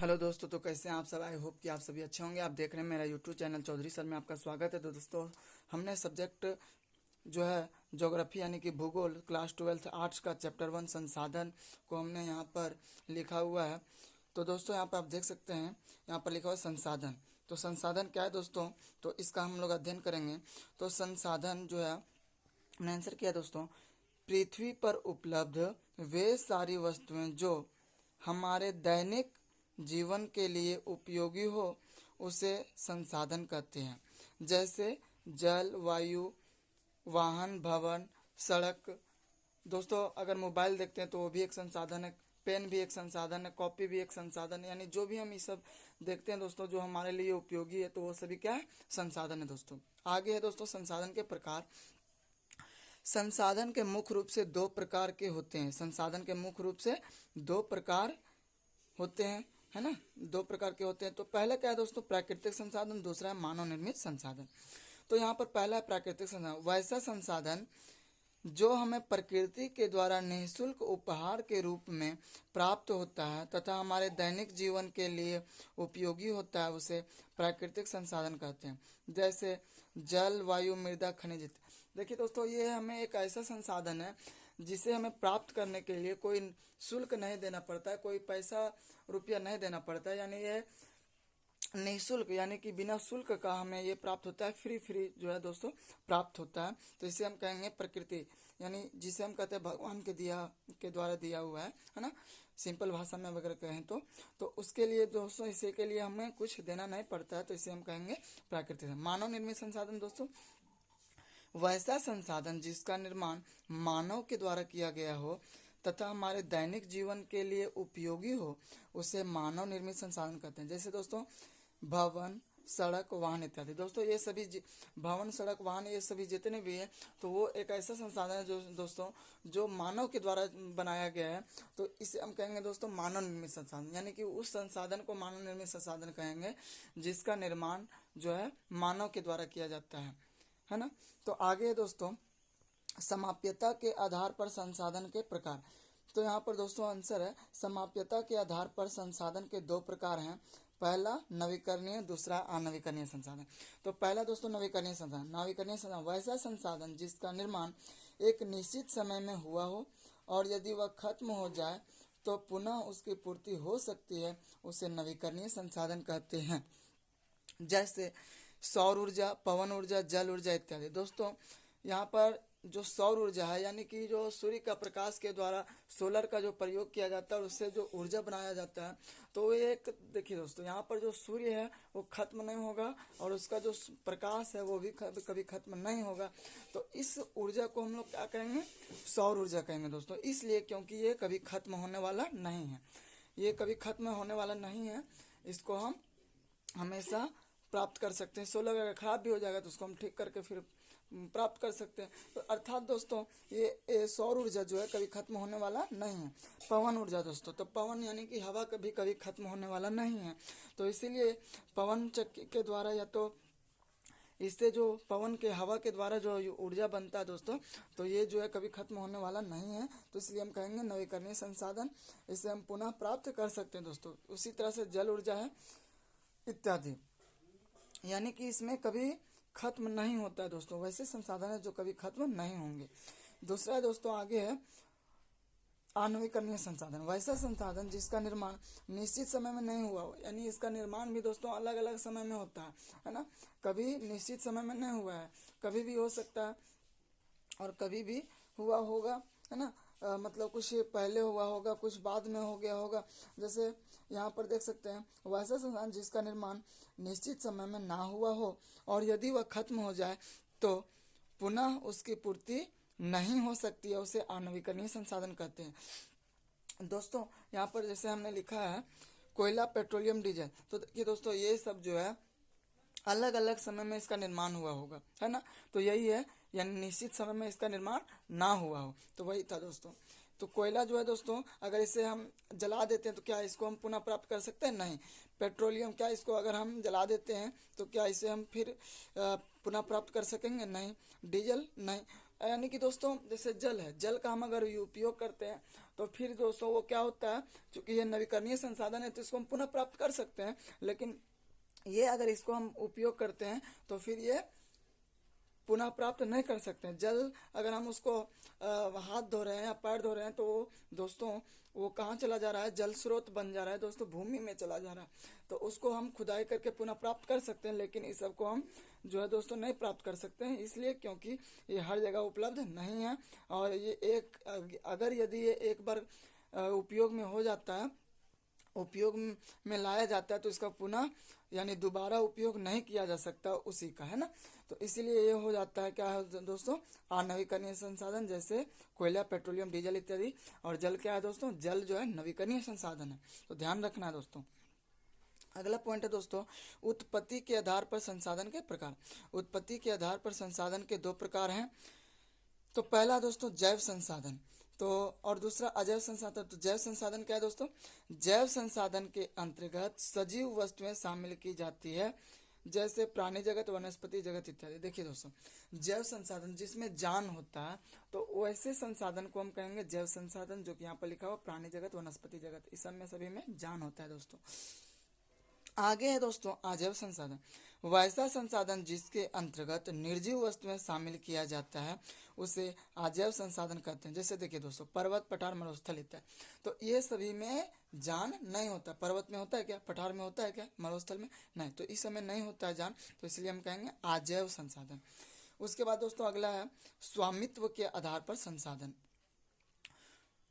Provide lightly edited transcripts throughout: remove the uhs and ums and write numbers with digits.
Hello दोस्तों, तो कैसे हैं आप सब। आई होप कि आप सभी अच्छे होंगे। आप देख रहे हैं मेरा यूट्यूब चैनल चौधरी सर में आपका स्वागत है। तो दोस्तों, हमने सब्जेक्ट जो है ज्योग्राफी यानी कि भूगोल क्लास 12 आर्ट्स का चैप्टर 1 संसाधन को हमने यहाँ पर लिखा हुआ है। तो दोस्तों, यहाँ पर आप देख सकते हैं, यहाँ पर लिखा हुआ है संसाधन। तो संसाधन क्या है दोस्तों, तो इसका हम लोग अध्ययन करेंगे। तो संसाधन जो है, हमने आंसर किया दोस्तों, पृथ्वी पर उपलब्ध वे सारी वस्तुएं जो हमारे दैनिक जीवन के लिए उपयोगी हो उसे संसाधन कहते हैं। जैसे जल, वायु, वाहन, भवन, सड़क। दोस्तों, अगर मोबाइल देखते हैं तो वो भी एक संसाधन है, पेन भी एक संसाधन है, कॉपी भी एक संसाधन है। यानी जो भी हम ये सब देखते हैं दोस्तों, जो हमारे लिए उपयोगी है, तो वो सभी क्या है, संसाधन है दोस्तों। आगे है दोस्तों संसाधन के प्रकार। संसाधन के मुख्य रूप से दो प्रकार के होते हैं। संसाधन के मुख्य रूप से दो प्रकार होते हैं, है ना, दो प्रकार के होते हैं। तो पहला क्या है दोस्तों, प्राकृतिक संसाधन, दूसरा है मानव निर्मित संसाधन। तो यहाँ पर पहला है प्राकृतिक संसाधन, वैसा संसाधन जो हमें प्रकृति के द्वारा निःशुल्क उपहार के रूप में प्राप्त होता है तथा हमारे दैनिक जीवन के लिए उपयोगी होता है, उसे प्राकृतिक संसाधन कहते हैं। जैसे जल, वायु, मृदा, खनिज। देखिए दोस्तों, ये हमें एक ऐसा संसाधन है जिसे हमें प्राप्त करने के लिए कोई शुल्क नहीं देना पड़ता है, कोई पैसा रुपया नहीं देना पड़ता है। यानी ये निःशुल्क यानी कि बिना शुल्क का हमें ये प्राप्त होता है, फ्री जो है दोस्तों प्राप्त होता है। तो इसे हम कहेंगे प्रकृति, यानी जिसे हम कहते हैं भगवान के द्वारा दिया हुआ है ना, सिंपल भाषा में अगर कहें तो उसके लिए दोस्तों, इसी के लिए हमें कुछ देना नहीं पड़ता है, तो इसे हम कहेंगे प्राकृतिक। मानव निर्मित संसाधन दोस्तों, वैसा संसाधन जिसका निर्माण मानव के द्वारा किया गया हो तथा हमारे दैनिक जीवन के लिए उपयोगी हो, उसे मानव निर्मित संसाधन कहते हैं। जैसे दोस्तों भवन, सड़क, वाहन इत्यादि। दोस्तों ये सभी भवन, सड़क, वाहन, ये सभी जितने भी हैं, तो वो एक ऐसा संसाधन है जो दोस्तों जो मानव के द्वारा बनाया गया है, तो इसे हम कहेंगे दोस्तों मानव निर्मित संसाधन। यानी कि उस संसाधन को मानव निर्मित संसाधन कहेंगे जिसका निर्माण जो है मानव के द्वारा किया जाता है ना। तो आगे दोस्तों, समाप्यता के आधार पर संसाधन के प्रकार। तो यहाँ पर दोस्तों आंसर है, समाप्यता के आधार पर संसाधन के दो प्रकार हैं। पहला नवीकरणीय, दूसरा अनवीकरणीय संसाधन। तो पहला दोस्तों नवीकरणीय संसाधन। नवीकरणीय संसाधन वैसा संसाधन जिसका निर्माण एक निश्चित समय में हुआ हो और यदि वह खत्म हो जाए तो पुनः उसकी पूर्ति हो सकती है, उसे नवीकरणीय संसाधन कहते हैं। जैसे सौर ऊर्जा, पवन ऊर्जा, जल ऊर्जा इत्यादि। दोस्तों यहाँ पर जो सौर ऊर्जा है, यानी कि जो सूर्य का प्रकाश के द्वारा सोलर का जो प्रयोग किया जाता है और उससे जो ऊर्जा बनाया जाता है, तो वो एक देखिए दोस्तों, यहाँ पर जो सूर्य है वो खत्म नहीं होगा और उसका जो प्रकाश है वो भी कभी खत्म नहीं होगा। तो इस ऊर्जा को हम लोग क्या कहेंगे, सौर ऊर्जा कहेंगे दोस्तों। इसलिए क्योंकि ये कभी खत्म होने वाला नहीं है, ये कभी खत्म होने वाला नहीं है, इसको हम हमेशा प्राप्त कर सकते हैं। सोलर अगर खराब भी हो जाएगा तो उसको हम ठीक करके फिर प्राप्त कर सकते हैं। तो अर्थात दोस्तों ये सौर ऊर्जा जो है कभी खत्म होने वाला नहीं है। पवन ऊर्जा दोस्तों, तो पवन यानी कि हवा कभी कभी खत्म होने वाला नहीं है, तो इसीलिए पवन चक्की के द्वारा या तो इससे जो पवन के हवा के द्वारा जो ऊर्जा बनता है दोस्तों, तो ये जो है कभी खत्म होने वाला नहीं है, तो इसलिए हम कहेंगे नवीकरणीय संसाधन, इसे हम पुनः प्राप्त कर सकते हैं दोस्तों। उसी तरह से जल ऊर्जा है इत्यादि, यानी कि इसमें कभी खत्म नहीं होता है दोस्तों, वैसे संसाधन है जो कभी खत्म नहीं होंगे। दूसरा दोस्तों आगे है अनवीकरणीय संसाधन, वैसा संसाधन जिसका निर्माण निश्चित समय में नहीं हुआ हो। यानी इसका निर्माण भी दोस्तों अलग अलग समय में होता है ना, कभी निश्चित समय में नहीं हुआ है, कभी भी हो सकता है और कभी भी हुआ होगा, है ना। मतलब कुछ पहले हुआ होगा, कुछ बाद में हो गया होगा। जैसे यहाँ पर देख सकते हैं, वैसा संसाधन जिसका निर्माण निश्चित समय में ना हुआ हो और यदि वह खत्म हो जाए तो पुनः उसकी पूर्ति नहीं हो सकती है, उसे अनवीकरणीय संसाधन कहते हैं। दोस्तों यहाँ पर जैसे हमने लिखा है कोयला, पेट्रोलियम, डीजल, तो देखिए दोस्तों ये सब जो है अलग अलग समय में इसका निर्माण हुआ होगा, है ना। तो यही है, यानी निश्चित समय में इसका निर्माण ना हुआ हो, तो वही था दोस्तों। तो कोयला जो है दोस्तों, अगर इसे हम जला देते हैं तो क्या इसको हम पुनः प्राप्त कर सकते हैं, नहीं। पेट्रोलियम, क्या इसको अगर हम जला देते हैं तो क्या इसे हम फिर पुनः प्राप्त कर सकेंगे, नहीं। डीजल नहीं, यानी कि दोस्तों जैसे जल है, जल का हम अगर उपयोग करते हैं तो फिर दोस्तों वो क्या होता है, चूंकि ये नवीकरणीय संसाधन है तो इसको हम पुनः प्राप्त कर सकते हैं, लेकिन ये अगर इसको हम उपयोग करते हैं तो फिर ये पुनः प्राप्त नहीं कर सकते हैं। जल अगर हम उसको हाथ धो रहे हैं या पैर धो रहे हैं तो दोस्तों वो कहाँ चला जा रहा है, जल स्रोत बन जा रहा है दोस्तों, भूमि में चला जा रहा है। तो उसको हम खुदाई करके पुनः प्राप्त कर सकते हैं, लेकिन इस सब को हम जो है दोस्तों नहीं प्राप्त कर सकते हैं, इसलिए क्योंकि ये हर जगह उपलब्ध नहीं है। और ये अगर यदि ये एक बार उपयोग में हो जाता है, उपयोग में लाया जाता है तो इसका पुनः यानी दोबारा उपयोग नहीं किया जा सकता उसी का, है ना। तो इसीलिए ये हो जाता है क्या है दोस्तों, अनवीकरणीय संसाधन जैसे कोयला, पेट्रोलियम, डीजल इत्यादि। और जल क्या है दोस्तों, जल जो है नवीकरणीय संसाधन है, तो ध्यान रखना है दोस्तों। अगला पॉइंट है दोस्तों, उत्पत्ति के आधार पर संसाधन के प्रकार। उत्पत्ति के आधार पर संसाधन के दो प्रकार हैं। तो पहला दोस्तों जैव संसाधन, तो और दूसरा अजैव संसाधन। तो जैव संसाधन क्या है दोस्तों, जैव संसाधन के अंतर्गत सजीव वस्तुएं शामिल की जाती है, जैसे प्राणी जगत, वनस्पति जगत इत्यादि। देखिए दोस्तों, जैव संसाधन जिसमें जान होता है तो वैसे संसाधन को हम कहेंगे जैव संसाधन, जो कि यहाँ पर लिखा हुआ प्राणी जगत, वनस्पति जगत, इस सब में सभी में जान होता है दोस्तों। आगे है दोस्तों अजैव संसाधन, वैसा संसाधन जिसके अंतर्गत निर्जीव वस्तुएं शामिल किया जाता है उसे अजैव संसाधन कहते हैं। जैसे देखिए दोस्तों, पर्वत, पठार, मरुस्थल इत्यादि। तो ये सभी में जान नहीं होता। पर्वत में होता है क्या, पठार में होता है क्या, मरुस्थल में नहीं, तो इस समय नहीं होता है जान, तो इसलिए हम कहेंगे अजैव संसाधन। उसके बाद दोस्तों अगला है स्वामित्व के आधार पर संसाधन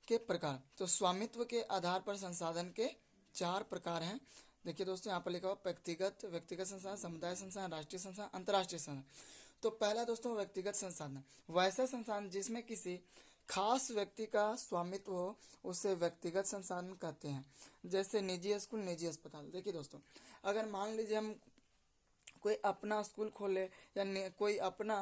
के प्रकार। तो स्वामित्व के आधार पर संसाधन के 4 प्रकार हैं। देखिए दोस्तों, यहाँ पर लिखा हुआ व्यक्तिगत संसाधन, समुदाय संसाधन, राष्ट्रीय संसाधन, अंतर्राष्ट्रीय संसाधन। तो पहला दोस्तों व्यक्तिगत संसाधन, वैसा संसाधन जिसमें किसी खास व्यक्ति का स्वामित्व हो उसे व्यक्तिगत संसाधन कहते हैं। जैसे निजी स्कूल, निजी अस्पताल। देखिए दोस्तों, अगर मान लीजिए हम कोई अपना स्कूल खोले या कोई अपना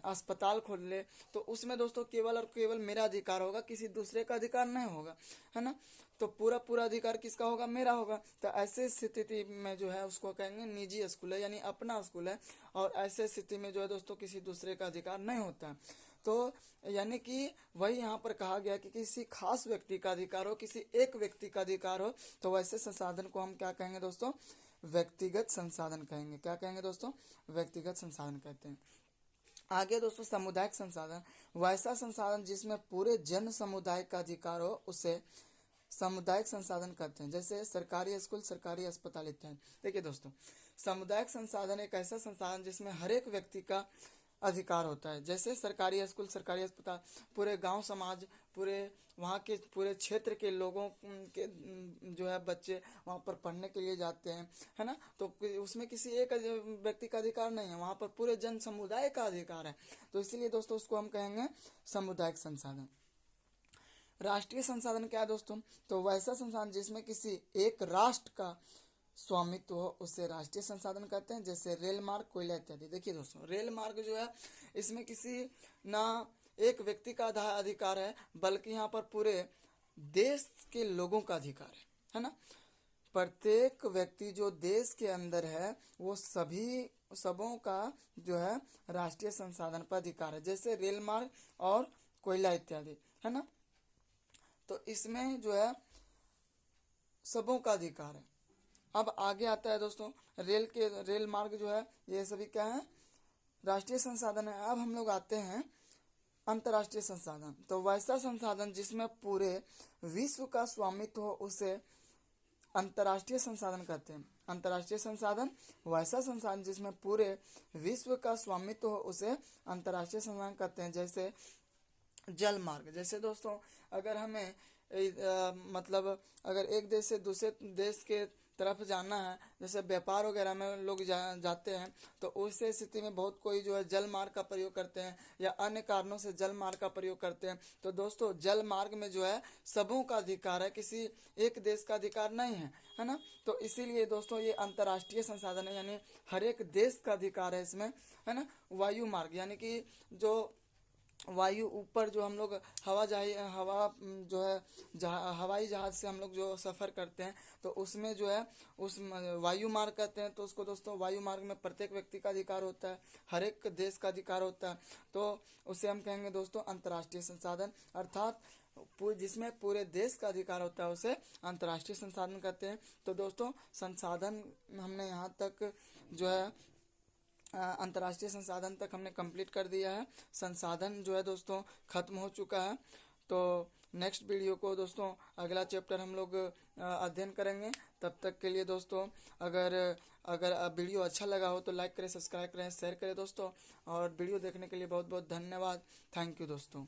अस्पताल खोल ले, तो उसमें दोस्तों केवल और केवल मेरा अधिकार होगा, किसी दूसरे का अधिकार नहीं होगा, है ना। तो पूरा अधिकार किसका होगा, मेरा होगा। तो ऐसे स्थिति में जो है उसको कहेंगे निजी स्कूल है, यानी अपना स्कूल है। और ऐसे स्थिति में जो है दोस्तों किसी दूसरे का अधिकार नहीं होता है। तो यानी कि वही यहाँ पर कहा गया कि किसी खास व्यक्ति का अधिकार हो, किसी एक व्यक्ति का अधिकार हो, तो वैसे संसाधन को हम क्या कहेंगे दोस्तों, व्यक्तिगत संसाधन कहेंगे। क्या कहेंगे दोस्तों, व्यक्तिगत संसाधन कहते हैं। आगे दोस्तों सामुदायिक संसाधन, वैसा संसाधन जिसमें पूरे जन समुदाय का अधिकार हो उसे सामुदायिक संसाधन कहते हैं। जैसे सरकारी स्कूल, सरकारी अस्पताल इत्यादि। देखिए दोस्तों, सामुदायिक संसाधन एक ऐसा संसाधन जिसमें हर एक व्यक्ति का अधिकार होता है। जैसे सरकारी स्कूल, सरकारी अस्पताल, पूरे गांव समाज, पूरे वहाँ के पूरे क्षेत्र के लोगों के जो है बच्चे वहाँ पर पढ़ने के लिए जाते हैं, है ना। तो उसमें किसी एक व्यक्ति का अधिकार नहीं है, वहाँ पर पूरे जन समुदाय का अधिकार है। तो इसीलिए दोस्तों उसको हम कहेंगे सामुदायिक संसाधन। राष्ट्रीय संसाधन क्या है दोस्तों, तो वैसा संसाधन जिसमें किसी एक राष्ट्र का स्वामित्व हो उसे राष्ट्रीय संसाधन कहते हैं। जैसे रेल मार्ग, कोयला इत्यादि। देखिए दोस्तों, रेल मार्ग जो है इसमें किसी ना एक व्यक्ति का अधिकार है, बल्कि यहाँ पर पूरे देश के लोगों का अधिकार है ना। प्रत्येक व्यक्ति जो देश के अंदर है वो सबों का जो है राष्ट्रीय संसाधन पर अधिकार है। जैसे रेल मार्ग और कोयला इत्यादि, है ना। तो इसमें जो है सबों का अधिकार है। अब आगे आता है दोस्तों रेल मार्ग जो है ये सभी क्या है, राष्ट्रीय संसाधन है। अब हम लोग आते हैं अंतर्राष्ट्रीय संसाधन। तो वैसा संसाधन जिसमें पूरे विश्व का स्वामित्व हो उसे अंतर्राष्ट्रीय संसाधन कहते हैं। अंतर्राष्ट्रीय संसाधन, वैसा संसाधन जिसमें पूरे विश्व का स्वामित्व हो उसे अंतर्राष्ट्रीय संसाधन कहते हैं। जैसे जल मार्ग। जैसे दोस्तों अगर हमें मतलब अगर एक देश से दूसरे देश के तरफ जाना है, जैसे व्यापार वगैरह में लोग जाते हैं, तो उस स्थिति में बहुत कोई जो है जल मार्ग का प्रयोग करते हैं या अन्य कारणों से जल मार्ग का प्रयोग करते हैं। तो दोस्तों जल मार्ग में जो है सबों का अधिकार है, किसी एक देश का अधिकार नहीं है ना। तो इसीलिए दोस्तों ये अंतर्राष्ट्रीय संसाधन है, यानी हर एक देश का अधिकार है इसमें, है ना। वायु मार्ग, यानी कि जो वायु ऊपर जो हम लोग जो है हवाई जहाज से हम लोग जो सफ़र करते हैं तो उसमें जो है वायु मार्ग कहते हैं। तो उसको दोस्तों वायु मार्ग में प्रत्येक व्यक्ति का अधिकार होता है, हर एक देश का अधिकार होता है। तो उसे हम कहेंगे दोस्तों अंतर्राष्ट्रीय संसाधन, अर्थात जिसमें पूरे देश का अधिकार होता है उसे अंतर्राष्ट्रीय संसाधन कहते हैं। तो दोस्तों संसाधन हमने यहाँ तक जो है अंतर्राष्ट्रीय संसाधन तक हमने कंप्लीट कर दिया है। संसाधन जो है दोस्तों खत्म हो चुका है। तो नेक्स्ट वीडियो को दोस्तों अगला चैप्टर हम लोग अध्ययन करेंगे। तब तक के लिए दोस्तों अगर अगर वीडियो अच्छा लगा हो तो लाइक करें, सब्सक्राइब करें, शेयर करें दोस्तों। और वीडियो देखने के लिए बहुत बहुत धन्यवाद। थैंक यू दोस्तों।